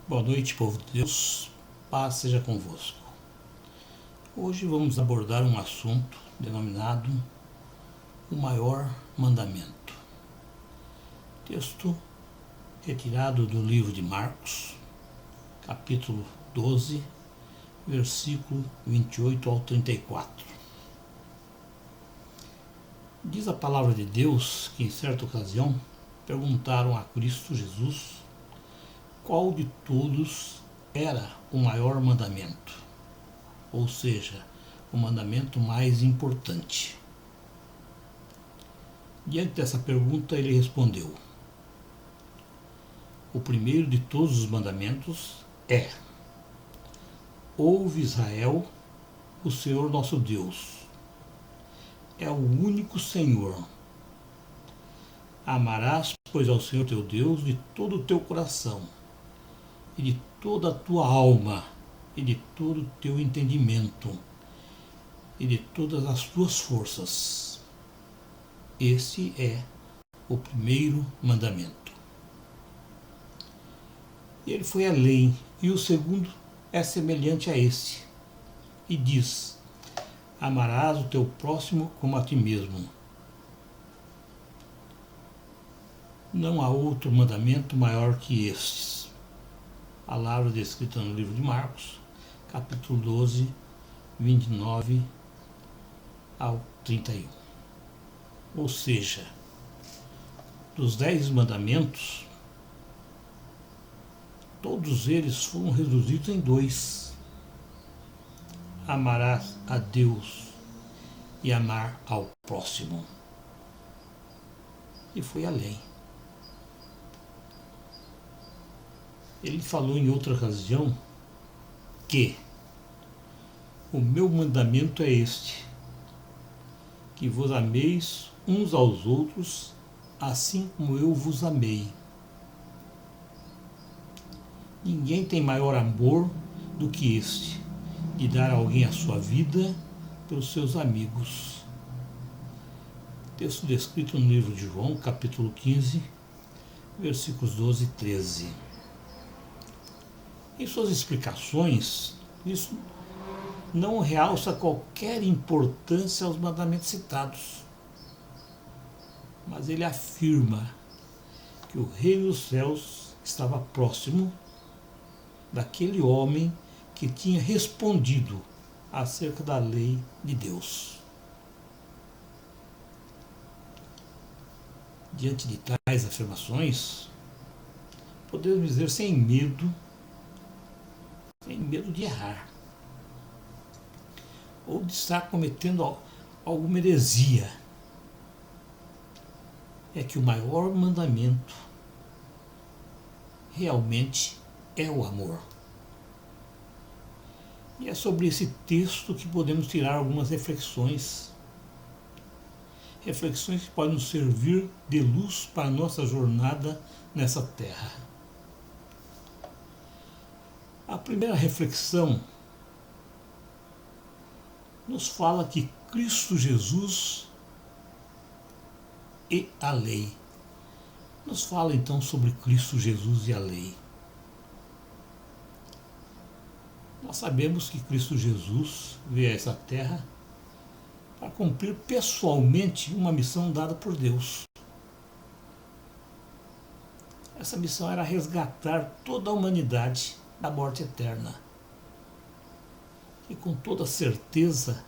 Boa noite, povo de Deus, paz seja convosco. Hoje vamos abordar um assunto denominado o maior mandamento. Texto retirado do livro de Marcos, capítulo 12, versículo 28 ao 34. Diz a palavra de Deus que em certa ocasião perguntaram a Cristo Jesus qual de todos era o maior mandamento, ou seja, o mandamento mais importante. Diante dessa pergunta ele respondeu: o primeiro de todos os mandamentos é: ouve Israel, o Senhor nosso Deus é o único Senhor. Amarás, pois, ao Senhor teu Deus de todo o teu coração, e de toda a tua alma, e de todo o teu entendimento, e de todas as tuas forças. Esse é o primeiro mandamento. E ele foi além, e o segundo é semelhante a esse, e diz: amarás o teu próximo como a ti mesmo. Não há outro mandamento maior que estes. Palavra descrita no livro de Marcos, capítulo 12, 29 ao 31. Ou seja, dos 10 mandamentos, todos eles foram reduzidos em 2. Amarás a Deus e amar ao próximo. E foi além. Ele falou em outra ocasião que o meu mandamento é este, que vos ameis uns aos outros, assim como eu vos amei. Ninguém tem maior amor do que este, de dar a alguém a sua vida pelos seus amigos. Texto descrito no livro de João, capítulo 15, versículos 12 e 13. Em suas explicações, isso não realça qualquer importância aos mandamentos citados, mas ele afirma que o reino dos céus estava próximo daquele homem que tinha respondido acerca da lei de Deus. Diante de tais afirmações, podemos dizer sem medo de errar, ou de estar cometendo alguma heresia, é que o maior mandamento realmente é o amor. E é sobre esse texto que podemos tirar algumas reflexões que podem nos servir de luz para a nossa jornada nessa terra. A primeira reflexão nos fala que Cristo Jesus e a lei. Nos fala então sobre Cristo Jesus e a lei. Nós sabemos que Cristo Jesus veio a essa terra para cumprir pessoalmente uma missão dada por Deus. Essa missão era resgatar toda a humanidade da morte eterna. E com toda certeza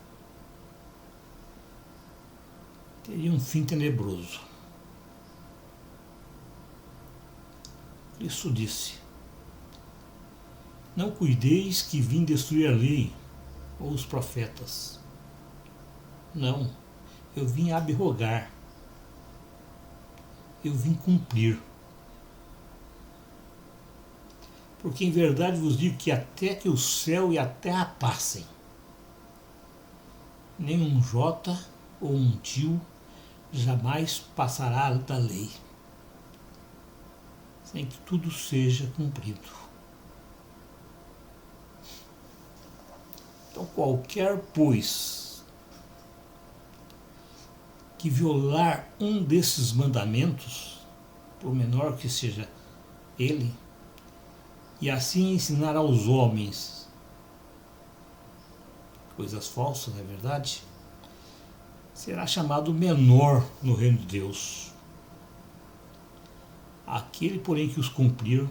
teria um fim tenebroso. Cristo disse: não cuideis que vim destruir a lei ou os profetas. Não, eu vim abrogar. Eu vim cumprir. Porque em verdade vos digo que até que o céu e a terra passem, nem um jota ou um tio jamais passará da lei, sem que tudo seja cumprido. Então qualquer, pois, que violar um desses mandamentos, por menor que seja ele, e assim ensinar aos homens coisas falsas, não é verdade? Será chamado menor no reino de Deus. Aquele, porém, que os cumprir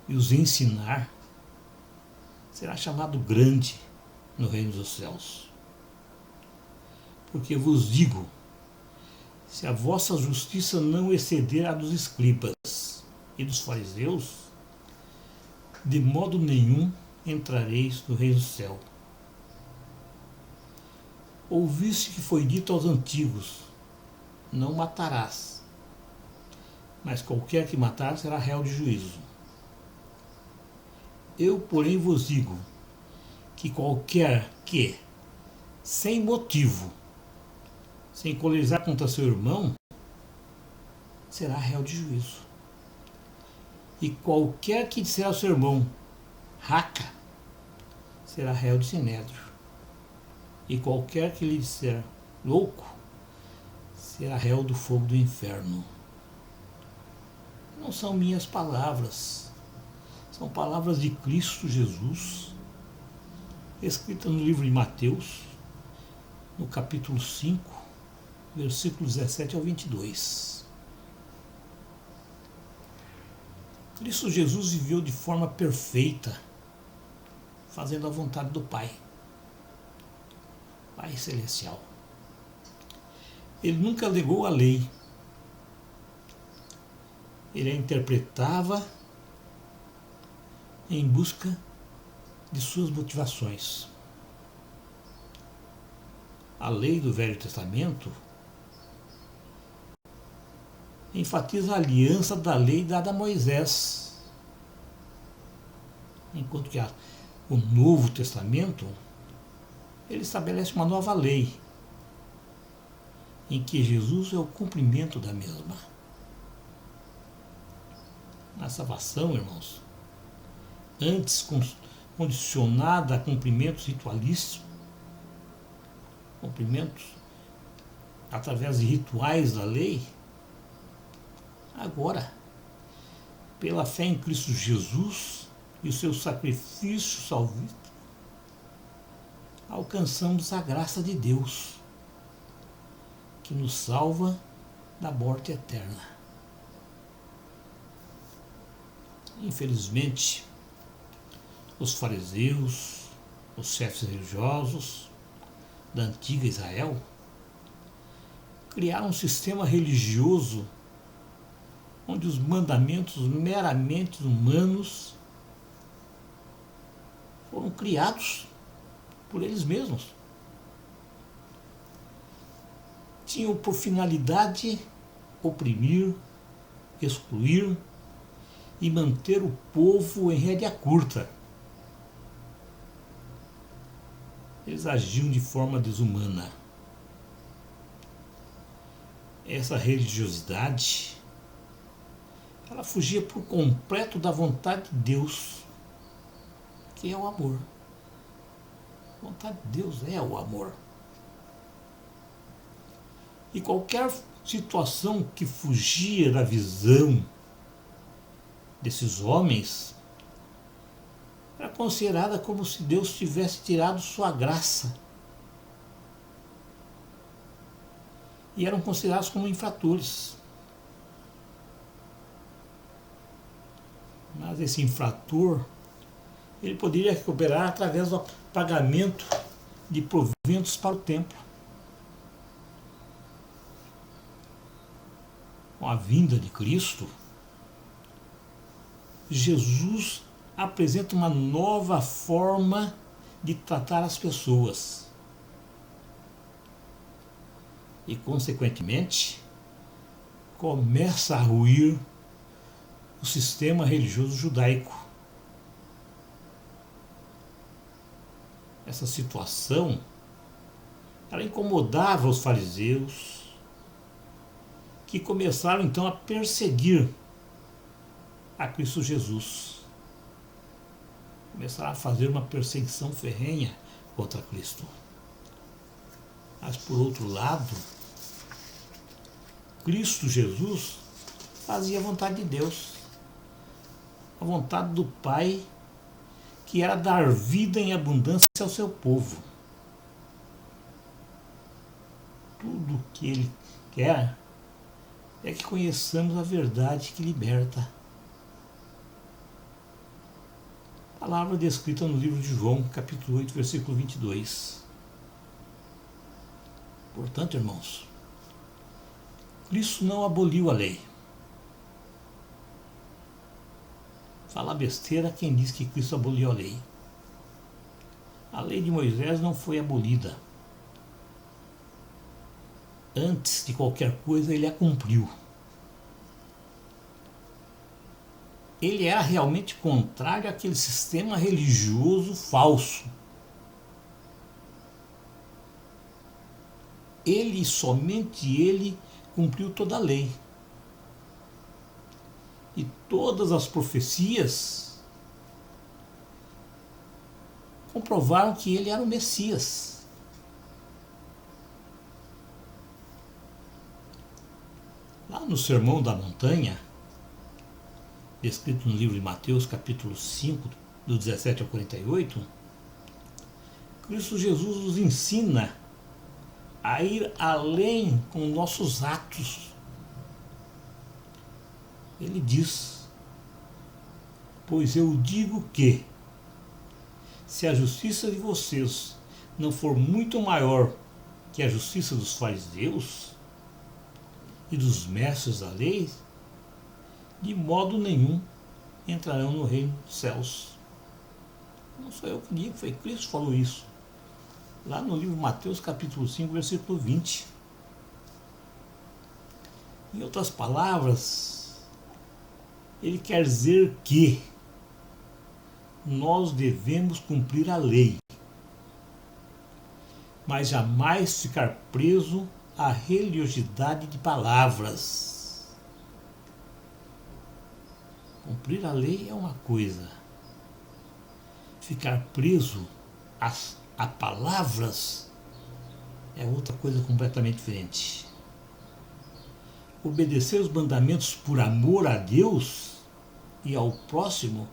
e os ensinar, será chamado grande no reino dos céus. Porque vos digo, se a vossa justiça não exceder a dos escribas e dos fariseus, de modo nenhum entrareis no reino do céu. Ouviste que foi dito aos antigos, não matarás, mas qualquer que matar será réu de juízo. Eu, porém, vos digo que qualquer que, sem motivo, sem colerizar contra seu irmão, será réu de juízo. E qualquer que disser ao seu irmão, raca, será réu de sinédrio. E qualquer que lhe disser louco, será réu do fogo do inferno. Não são minhas palavras, são palavras de Cristo Jesus, escritas no livro de Mateus, no capítulo 5, versículos 17 ao 22. Cristo Jesus viveu de forma perfeita, fazendo a vontade do Pai Celestial. Ele nunca negou a lei. Ele a interpretava em busca de suas motivações. A lei do Velho Testamento enfatiza a aliança da lei dada a Moisés, enquanto que o Novo Testamento ele estabelece uma nova lei, em que Jesus é o cumprimento da mesma. A salvação, irmãos, antes condicionada a cumprimentos ritualísticos, cumprimentos através de rituais da lei, agora, pela fé em Cristo Jesus e o seu sacrifício salvífico, alcançamos a graça de Deus, que nos salva da morte eterna. Infelizmente, os fariseus, os chefes religiosos da antiga Israel, criaram um sistema religioso onde os mandamentos meramente humanos foram criados por eles mesmos. Tinham por finalidade oprimir, excluir e manter o povo em rédea curta. Eles agiam de forma desumana. Essa religiosidade, ela fugia por completo da vontade de Deus, que é o amor. A vontade de Deus é o amor. E qualquer situação que fugia da visão desses homens era considerada como se Deus tivesse tirado sua graça. E eram considerados como infratores. Mas esse infrator, ele poderia recuperar através do pagamento de proventos para o templo. Com a vinda de Cristo, Jesus apresenta uma nova forma de tratar as pessoas. E, consequentemente, começa a ruir o sistema religioso judaico. Essa situação, ela incomodava os fariseus, que começaram então a perseguir a Cristo Jesus. Começaram a fazer uma perseguição ferrenha contra Cristo. Mas, por outro lado, Cristo Jesus fazia a vontade de Deus. a vontade do Pai, que era dar vida em abundância ao seu povo. Tudo o que ele quer é que conheçamos a verdade que liberta. Palavra descrita no livro de João, capítulo 8, versículo 22. Portanto, irmãos, Cristo não aboliu a lei. Fala besteira quem diz que Cristo aboliu a lei. A lei de Moisés não foi abolida. Antes de qualquer coisa, ele a cumpriu. Ele era realmente contrário àquele sistema religioso falso. Ele, somente ele, cumpriu toda a lei. E todas as profecias comprovaram que ele era o Messias. Lá no Sermão da Montanha, descrito no livro de Mateus, capítulo 5, do 17 ao 48, Cristo Jesus nos ensina a ir além com nossos atos. Ele diz: pois eu digo que, se a justiça de vocês não for muito maior que a justiça dos fariseus e dos mestres da lei, de modo nenhum entrarão no reino dos céus. Não sou eu que digo, foi Cristo que falou isso. Lá no livro de Mateus, capítulo 5, versículo 20. Em outras palavras, ele quer dizer que nós devemos cumprir a lei, mas jamais ficar preso à religiosidade de palavras. Cumprir a lei é uma coisa, ficar preso a palavras é outra coisa completamente diferente. Obedecer os mandamentos por amor a Deus e ao próximo,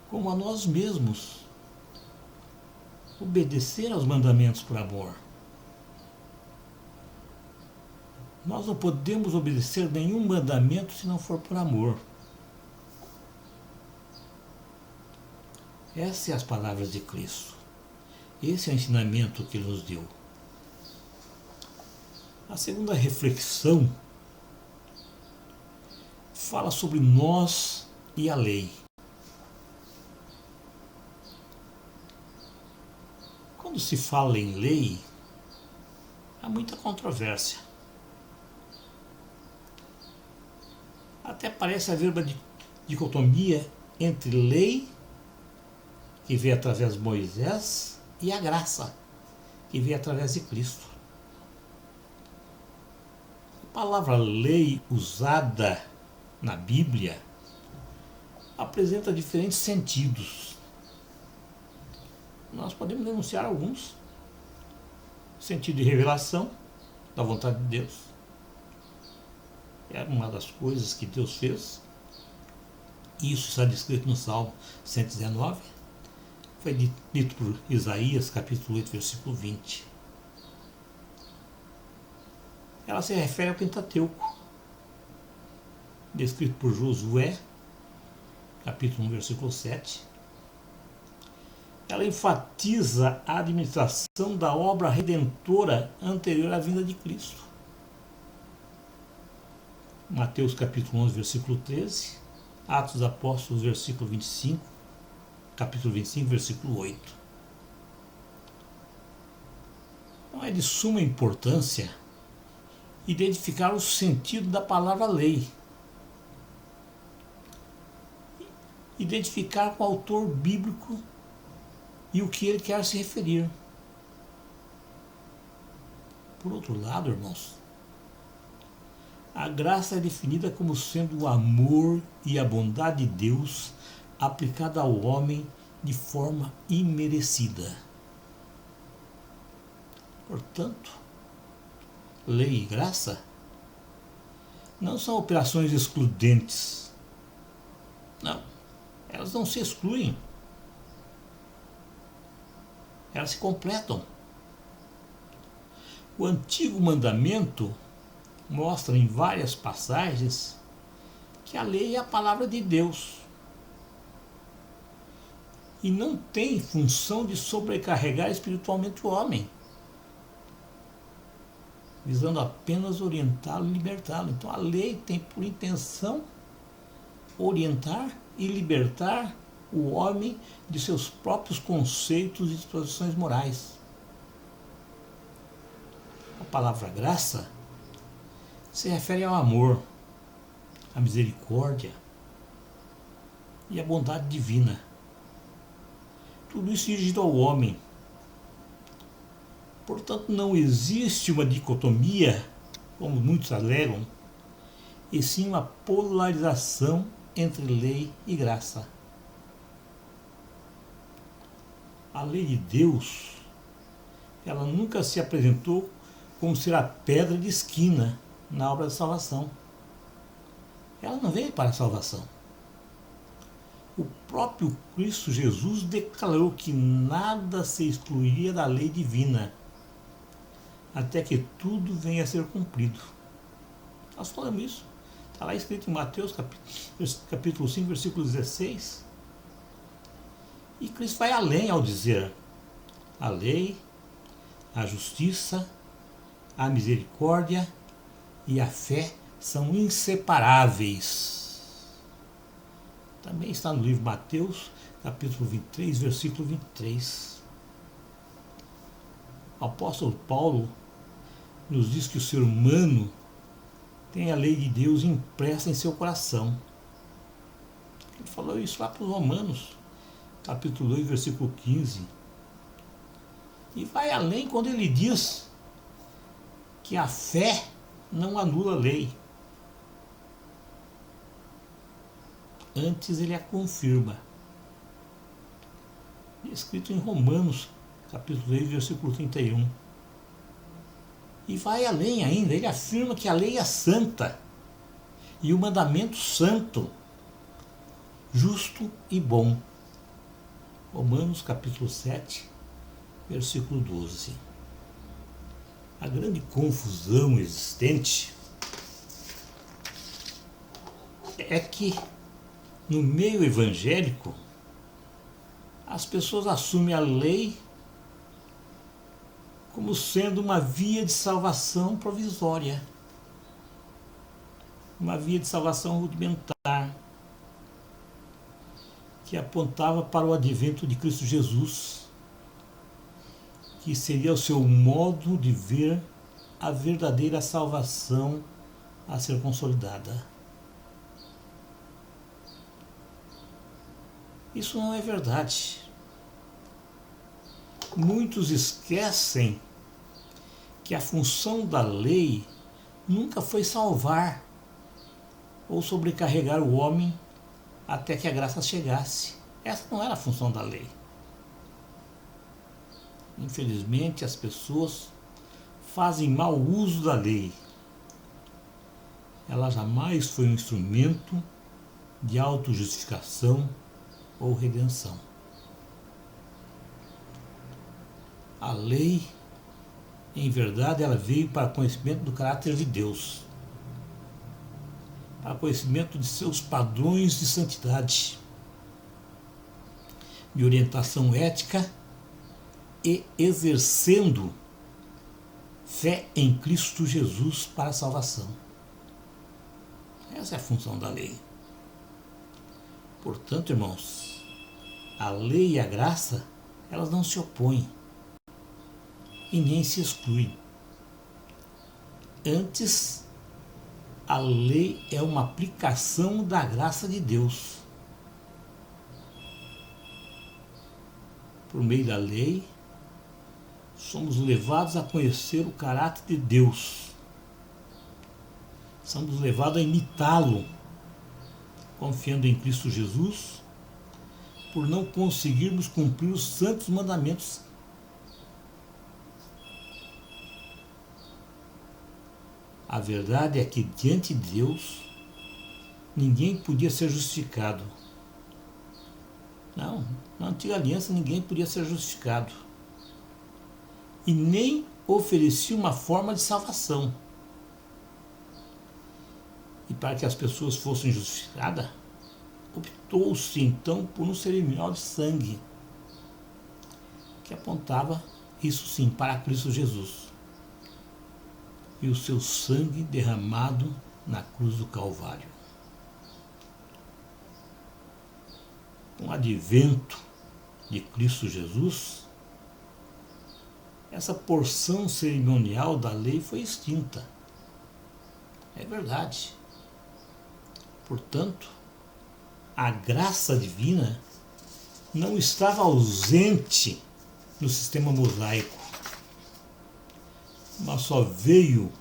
como a nós mesmos. Obedecer aos mandamentos por amor. Nós não podemos obedecer nenhum mandamento se não for por amor. Essas são as palavras de Cristo. Esse é o ensinamento que Ele nos deu. A segunda reflexão fala sobre nós e a lei. Quando se fala em lei, há muita controvérsia. Até parece haver uma dicotomia entre lei, que veio através de Moisés, e a graça, que veio através de Cristo. A palavra lei usada na Bíblia apresenta diferentes sentidos. Nós podemos denunciar alguns. Sentido de revelação da vontade de Deus. É uma das coisas que Deus fez. Isso está descrito no Salmo 119. Foi dito por Isaías, capítulo 8, versículo 20. Ela se refere ao Pentateuco, descrito por Josué, capítulo 1, versículo 7. Ela enfatiza a administração da obra redentora anterior à vinda de Cristo. Mateus capítulo 11, versículo 13, Atos dos Apóstolos, versículo 25, capítulo 25, versículo 8. Então é de suma importância identificar o sentido da palavra lei. Identificar com o autor bíblico e o que ele quer se referir. Por outro lado, irmãos, a graça é definida como sendo o amor e a bondade de Deus aplicada ao homem de forma imerecida. Portanto, lei e graça não são operações excludentes, Não, elas não se excluem, elas se completam. O antigo mandamento mostra em várias passagens que a lei é a palavra de Deus e não tem função de sobrecarregar espiritualmente o homem, visando apenas orientá-lo e libertá-lo. Então a lei tem por intenção orientar e libertar o homem de seus próprios conceitos e disposições morais. A palavra graça se refere ao amor, à misericórdia e à bondade divina. Tudo isso dirigido ao homem. Portanto, não existe uma dicotomia, como muitos alegam, e sim uma polarização entre lei e graça. A lei de Deus, ela nunca se apresentou como ser a pedra de esquina na obra da salvação. Ela não veio para a salvação. O próprio Cristo Jesus declarou que nada se excluiria da lei divina, até que tudo venha a ser cumprido. Nós falamos isso. Está lá escrito em Mateus capítulo 5, versículo 16. E Cristo vai além ao dizer: a lei, a justiça, a misericórdia e a fé são inseparáveis. Também está no livro de Mateus, capítulo 23, versículo 23. O apóstolo Paulo nos diz que o ser humano tem a lei de Deus impressa em seu coração. Ele falou isso lá para os Romanos, capítulo 2, versículo 15. E vai além quando ele diz que a fé não anula a lei. Antes ele a confirma. Escrito em Romanos, capítulo 2, versículo 31. E vai além ainda, ele afirma que a lei é santa e o mandamento santo, justo e bom. Romanos capítulo 7, versículo 12. A grande confusão existente é que no meio evangélico as pessoas assumem a lei como sendo uma via de salvação provisória, uma via de salvação rudimentar, que apontava para o advento de Cristo Jesus, que seria o seu modo de ver a verdadeira salvação a ser consolidada. Isso não é verdade. Muitos esquecem que a função da lei nunca foi salvar ou sobrecarregar o homem até que a graça chegasse. Essa não era a função da lei. Infelizmente, as pessoas fazem mau uso da lei. Ela jamais foi um instrumento de autojustificação ou redenção. A lei, em verdade, ela veio para conhecimento do caráter de Deus, para conhecimento de seus padrões de santidade, de orientação ética e exercendo fé em Cristo Jesus para a salvação. Essa é a função da lei. Portanto, irmãos, a lei e a graça, elas não se opõem e nem se excluem. Antes, a lei é uma aplicação da graça de Deus. Por meio da lei, somos levados a conhecer o caráter de Deus. Somos levados a imitá-lo, confiando em Cristo Jesus, por não conseguirmos cumprir os santos mandamentos. A verdade é que diante de Deus, ninguém podia ser justificado Não, na antiga aliança ninguém podia ser justificado. E nem oferecia uma forma de salvação. E para que as pessoas fossem justificadas, optou-se então por um cerimonial de sangue, que apontava, isso sim, para Cristo Jesus e o seu sangue derramado na cruz do Calvário. Com o advento de Cristo Jesus, essa porção cerimonial da lei foi extinta. É verdade. Portanto, a graça divina não estava ausente no sistema mosaico, mas só veio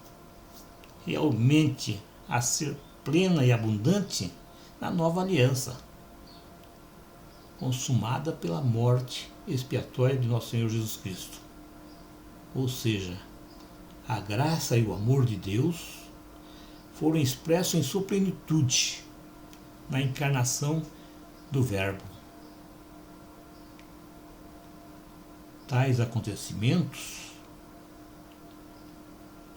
realmente a ser plena e abundante na nova aliança, consumada pela morte expiatória de nosso Senhor Jesus Cristo. Ou seja, a graça e o amor de Deus foram expressos em sua plenitude na encarnação do Verbo. Tais acontecimentos,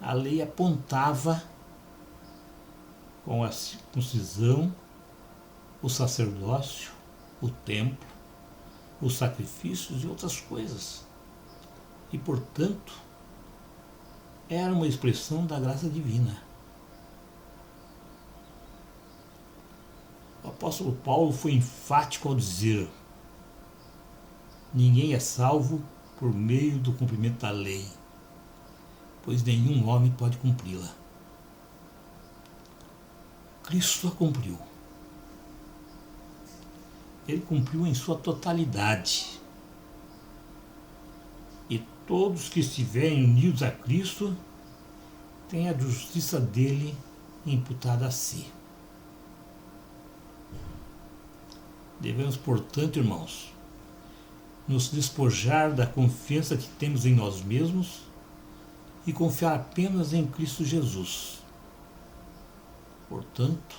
a lei apontava com a circuncisão, o sacerdócio, o templo, os sacrifícios e outras coisas. E, portanto, era uma expressão da graça divina. O apóstolo Paulo foi enfático ao dizer: ninguém é salvo por meio do cumprimento da lei, pois nenhum homem pode cumpri-la. Cristo a cumpriu. Ele cumpriu em sua totalidade. E todos que estiverem unidos a Cristo têm a justiça dele imputada a si. Devemos, portanto, irmãos, nos despojar da confiança que temos em nós mesmos e confiar apenas em Cristo Jesus. Portanto,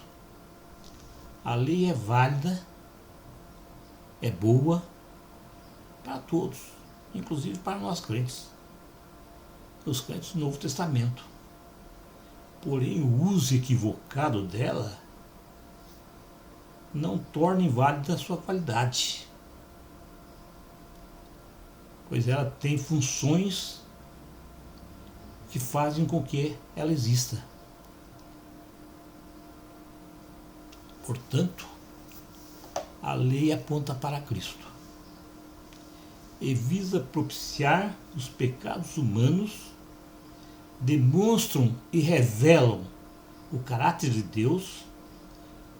a lei é válida, é boa para todos, inclusive para nós crentes, os crentes do Novo Testamento. Porém, o uso equivocado dela não torna inválida a sua qualidade, pois ela tem funções que fazem com que ela exista. Portanto, a lei aponta para Cristo e visa propiciar os pecados humanos, demonstram e revelam o caráter de Deus,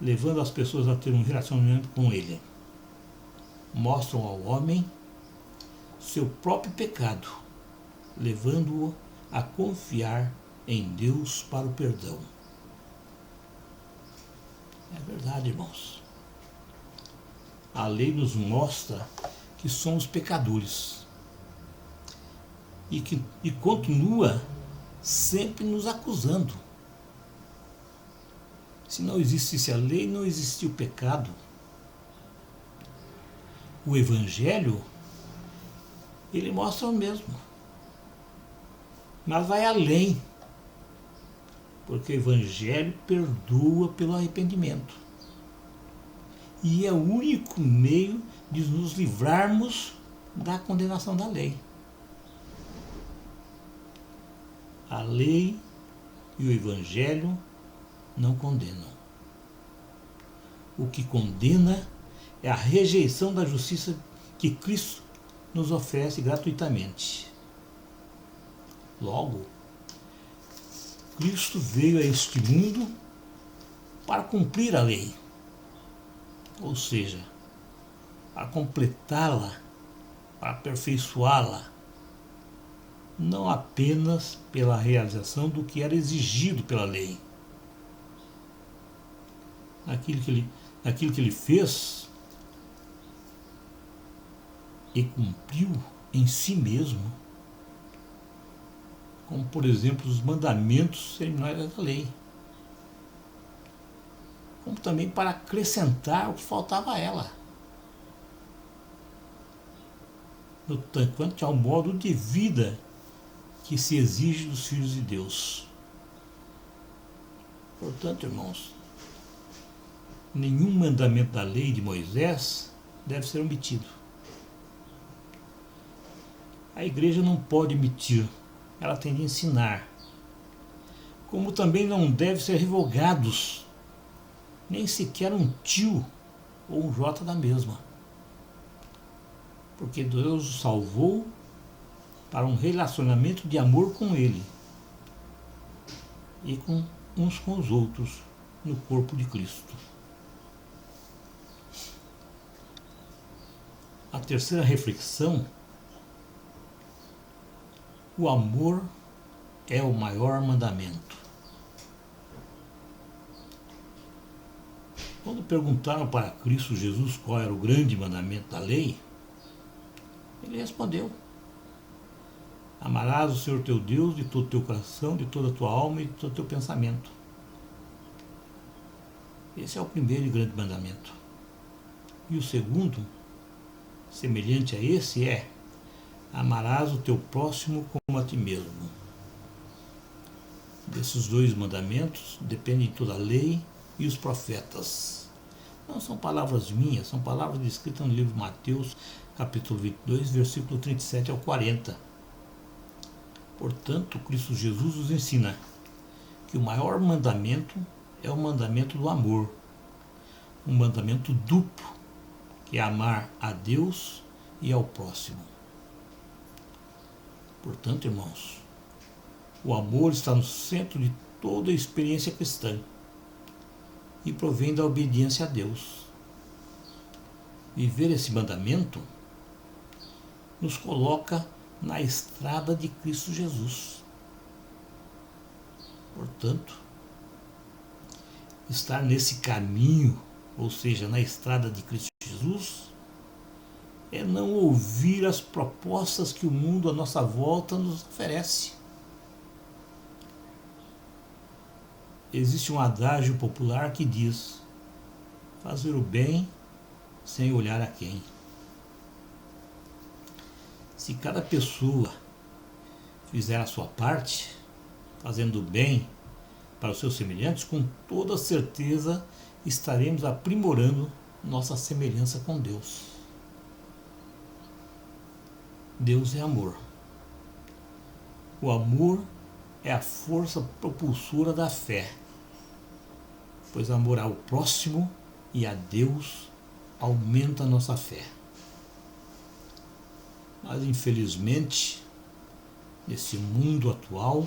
levando as pessoas a ter um relacionamento com Ele. Mostram ao homem seu próprio pecado, levando-o a confiar em Deus para o perdão. É verdade, irmãos. A lei nos mostra que somos pecadores e continua sempre nos acusando. Se não existisse a lei, não existia o pecado. O Evangelho, ele mostra o mesmo, mas vai além, porque o Evangelho perdoa pelo arrependimento. E é o único meio de nos livrarmos da condenação da lei. A lei e o Evangelho não condenam. O que condena é a rejeição da justiça que Cristo nos oferece gratuitamente. Logo, Cristo veio a este mundo para cumprir a lei, ou seja, para completá-la, para aperfeiçoá-la, não apenas pela realização do que era exigido pela lei. Aquilo que ele fez e cumpriu em si mesmo, como por exemplo os mandamentos cerimoniais da lei, como também para acrescentar o que faltava a ela. no tocante ao modo de vida que se exige dos filhos de Deus. Portanto, irmãos, nenhum mandamento da lei de Moisés deve ser omitido. A igreja não pode omitir, ela tem de ensinar. Como também não deve ser revogados, nem sequer um tio ou um jota da mesma. Porque Deus o salvou para um relacionamento de amor com Ele e com uns com os outros no corpo de Cristo. A terceira reflexão: o amor é o maior mandamento. Quando perguntaram para Cristo Jesus qual era o grande mandamento da lei, ele respondeu: amarás o Senhor teu Deus de todo o teu coração, de toda a tua alma e de todo o teu pensamento. Esse é o primeiro e grande mandamento. E o segundo, semelhante a esse, é: amarás o teu próximo como a ti mesmo. Desses dois mandamentos dependem toda a lei e os profetas. Não são palavras minhas, são palavras descritas no livro de Mateus, capítulo 22, versículo 37 ao 40. Portanto, Cristo Jesus nos ensina que o maior mandamento é o mandamento do amor, um mandamento duplo, que é amar a Deus e ao próximo. Portanto, irmãos, o amor está no centro de toda a experiência cristã e provém da obediência a Deus. Viver esse mandamento nos coloca na estrada de Cristo Jesus. Portanto, estar nesse caminho, ou seja, na estrada de Cristo Jesus, é não ouvir as propostas que o mundo à nossa volta nos oferece. Existe um adágio popular que diz: fazer o bem sem olhar a quem. Se cada pessoa fizer a sua parte, fazendo o bem para os seus semelhantes, com toda certeza estaremos aprimorando nossa semelhança com Deus. Deus é amor. O amor é a força propulsora da fé, pois amor ao próximo e a Deus aumenta a nossa fé. Mas, infelizmente, nesse mundo atual,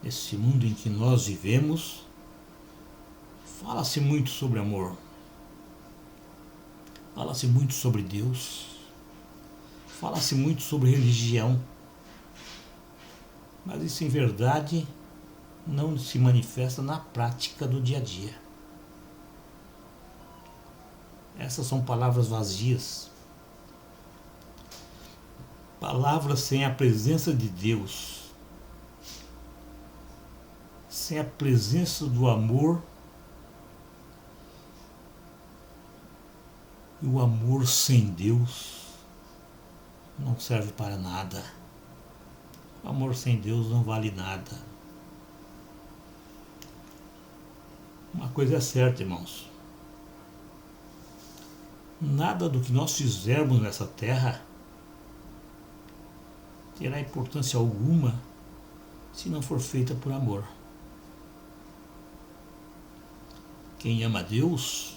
nesse mundo em que nós vivemos, fala-se muito sobre amor, fala-se muito sobre Deus, fala-se muito sobre religião, mas isso, em verdade, não se manifesta na prática do dia a dia. Essas são palavras vazias, palavras sem a presença de Deus, sem a presença do amor. E o amor sem Deus não serve para nada. O amor sem Deus não vale nada. Uma coisa é certa, irmãos: nada do que nós fizermos nessa terra terá importância alguma se não for feita por amor. Quem ama a Deus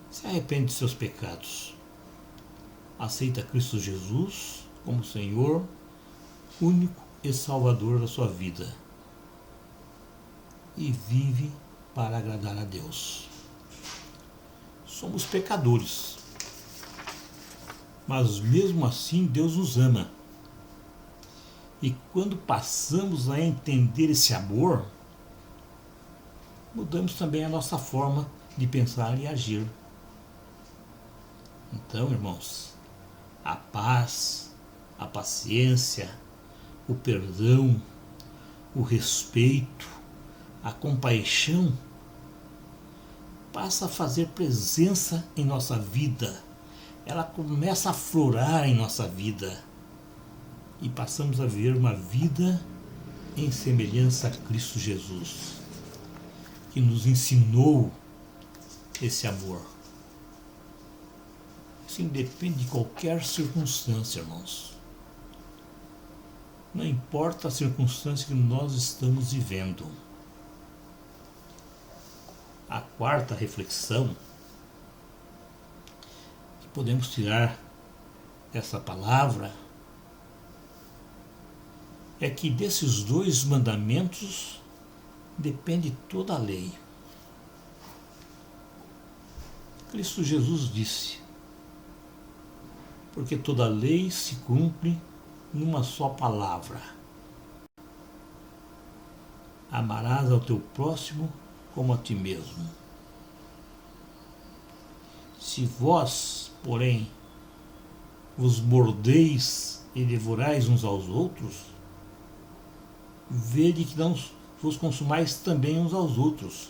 se arrepende de seus pecados, aceita Cristo Jesus como Senhor, único e Salvador da sua vida, e vive para agradar a Deus. Somos pecadores, mas mesmo assim Deus nos ama. E quando passamos a entender esse amor, mudamos também a nossa forma de pensar e agir. Então, irmãos, a paz, a paciência, o perdão, o respeito, a compaixão passa a fazer presença em nossa vida. Ela começa a aflorar em nossa vida. E passamos a viver uma vida em semelhança a Cristo Jesus, que nos ensinou esse amor. Isso independe de qualquer circunstância, irmãos. Não importa a circunstância que nós estamos vivendo. A quarta reflexão que podemos tirar dessa palavra é que desses 2 mandamentos depende toda a lei. Cristo Jesus disse: porque toda a lei se cumpre numa só palavra: amarás ao teu próximo como a ti mesmo. Se vós, porém, vos mordeis e devorais uns aos outros, vede que não vos consumais também uns aos outros.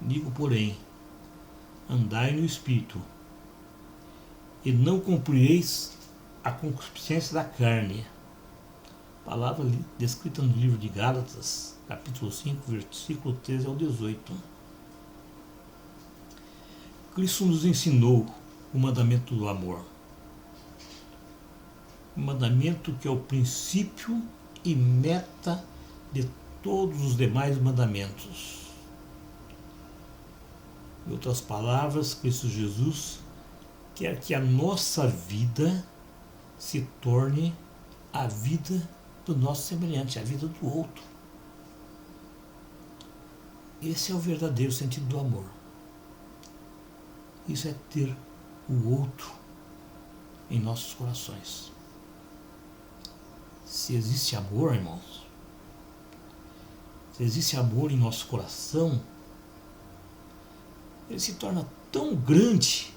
Digo, porém, andai no Espírito, e não cumprireis a concupiscência da carne. Palavra descrita no livro de Gálatas, capítulo 5, versículo 13 ao 18. Cristo nos ensinou o mandamento do amor. O mandamento que é o princípio e meta de todos os demais mandamentos. Em outras palavras, Cristo Jesus quer que a nossa vida se torne a vida do nosso semelhante, a vida do outro. Esse é o verdadeiro sentido do amor. Isso é ter o outro em nossos corações. Se existe amor, irmãos, se existe amor em nosso coração, ele se torna tão grande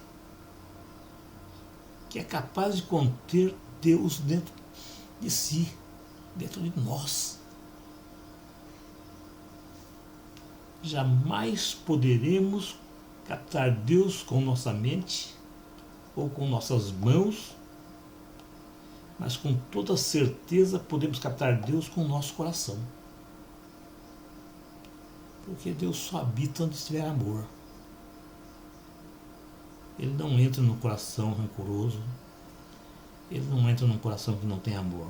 que é capaz de conter Deus dentro de si, dentro de nós. Jamais poderemos captar Deus com nossa mente ou com nossas mãos, mas com toda certeza podemos captar Deus com o nosso coração. Porque Deus só habita onde estiver amor. Ele não entra no coração rancoroso. Ele não entra num coração que não tem amor.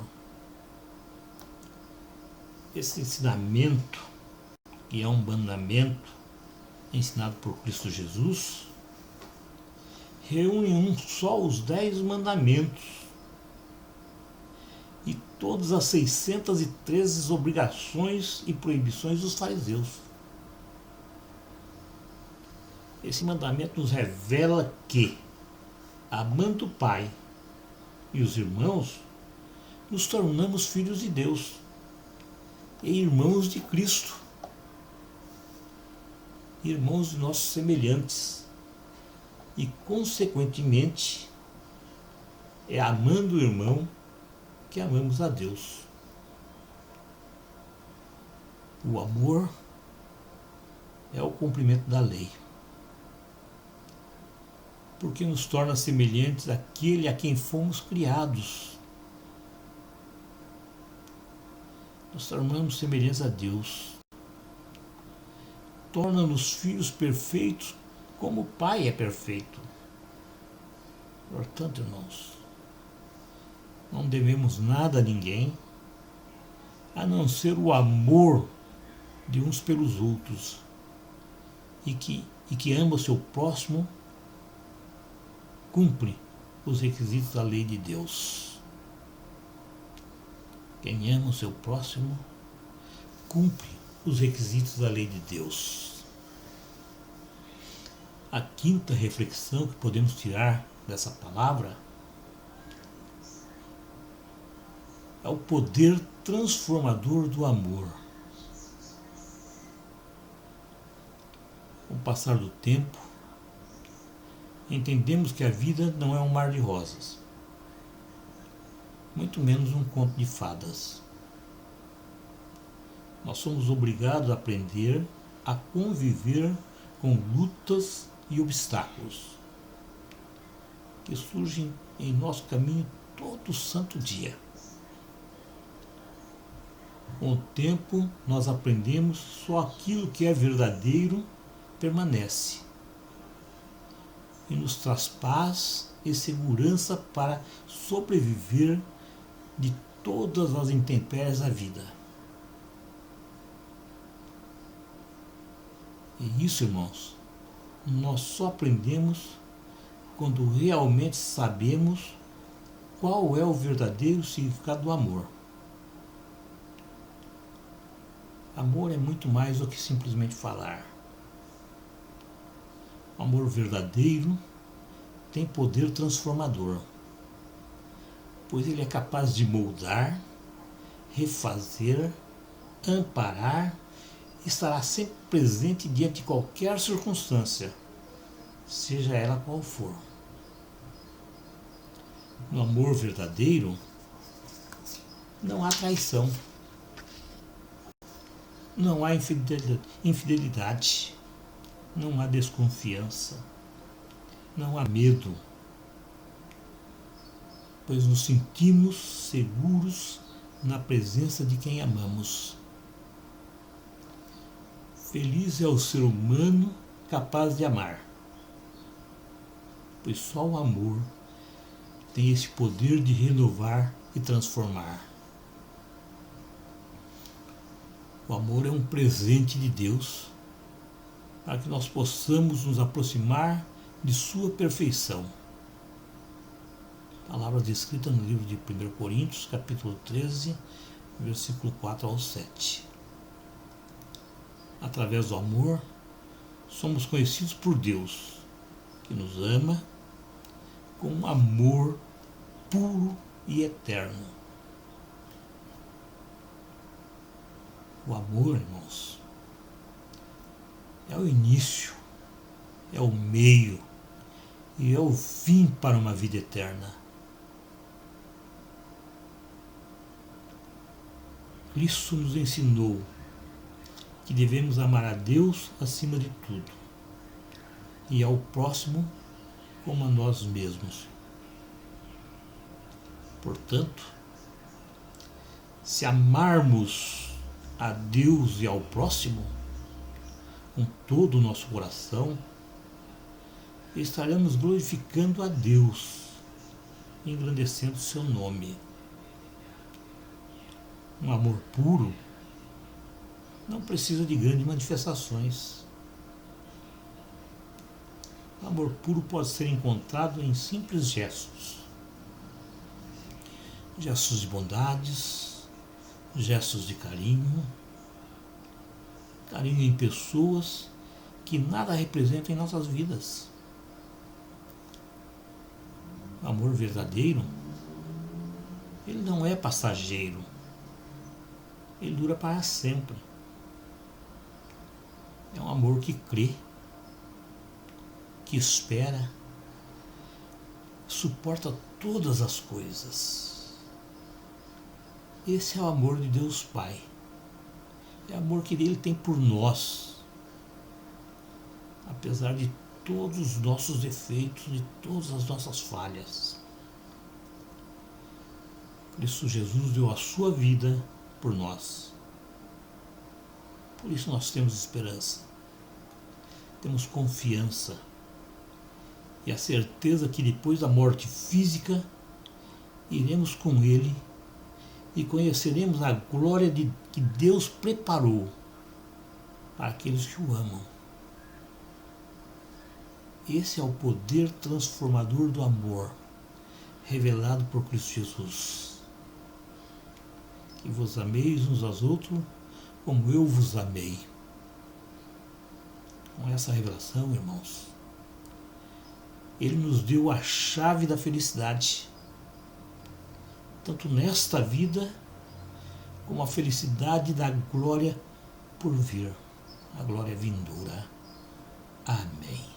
Esse ensinamento, que é um mandamento ensinado por Cristo Jesus, reúne em um só os 10 mandamentos e todas as 613 obrigações e proibições dos fariseus. Esse mandamento nos revela que, amando o Pai e os irmãos, nos tornamos filhos de Deus e irmãos de Cristo, irmãos de nossos semelhantes, e consequentemente é amando o irmão que amamos a Deus. O amor é o cumprimento da lei, porque nos torna semelhantes àquele a quem fomos criados. Nos tornamos semelhantes a Deus. Torna-nos filhos perfeitos como o Pai é perfeito. Portanto, irmãos, não devemos nada a ninguém, a não ser o amor de uns pelos outros, e que ama o seu próximo, cumpre os requisitos da lei de Deus. Quem ama o seu próximo, cumpre os requisitos da lei de Deus. A quinta reflexão que podemos tirar dessa palavra é o poder transformador do amor. Com o passar do tempo, entendemos que a vida não é um mar de rosas, muito menos um conto de fadas. Nós somos obrigados a aprender a conviver com lutas e obstáculos que surgem em nosso caminho todo santo dia. Com o tempo, nós aprendemos só aquilo que é verdadeiro permanece e nos traz paz e segurança para sobreviver de todas as intempéries da vida. E isso, irmãos, nós só aprendemos quando realmente sabemos qual é o verdadeiro significado do amor. Amor é muito mais do que simplesmente falar. O amor verdadeiro tem poder transformador, pois ele é capaz de moldar, refazer, amparar e estará sempre presente diante de qualquer circunstância, seja ela qual for. No amor verdadeiro, não há traição, não há infidelidade, não há desconfiança, não há medo, pois nos sentimos seguros na presença de quem amamos. Feliz é o ser humano capaz de amar, pois só o amor tem esse poder de renovar e transformar. O amor é um presente de Deus para que nós possamos nos aproximar de sua perfeição. Palavra descrita no livro de 1 Coríntios, capítulo 13, versículo 4 ao 7. Através do amor, somos conhecidos por Deus, que nos ama com um amor puro e eterno. O amor, irmãos, é o início, é o meio e é o fim para uma vida eterna. Cristo nos ensinou que devemos amar a Deus acima de tudo e ao próximo como a nós mesmos. Portanto, se amarmos a Deus e ao próximo com todo o nosso coração, estaremos glorificando a Deus, engrandecendo seu nome. Um amor puro não precisa de grandes manifestações. O amor puro pode ser encontrado em simples gestos. Gestos de bondades, gestos de carinho em pessoas que nada representam em nossas vidas. O amor verdadeiro, ele não é passageiro, ele dura para sempre. É um amor que crê, que espera, suporta todas as coisas. Esse é o amor de Deus Pai. É o amor que Ele tem por nós, apesar de todos os nossos defeitos, de todas as nossas falhas. Cristo Jesus deu a sua vida por nós. Por isso nós temos esperança, temos confiança e a certeza que depois da morte física iremos com Ele e conheceremos a glória que Deus preparou para aqueles que o amam. Esse é o poder transformador do amor revelado por Cristo Jesus. Que vos ameis uns aos outros como eu vos amei. Com essa revelação, irmãos, Ele nos deu a chave da felicidade, tanto nesta vida, como a felicidade da glória por vir, a glória vindoura. Amém.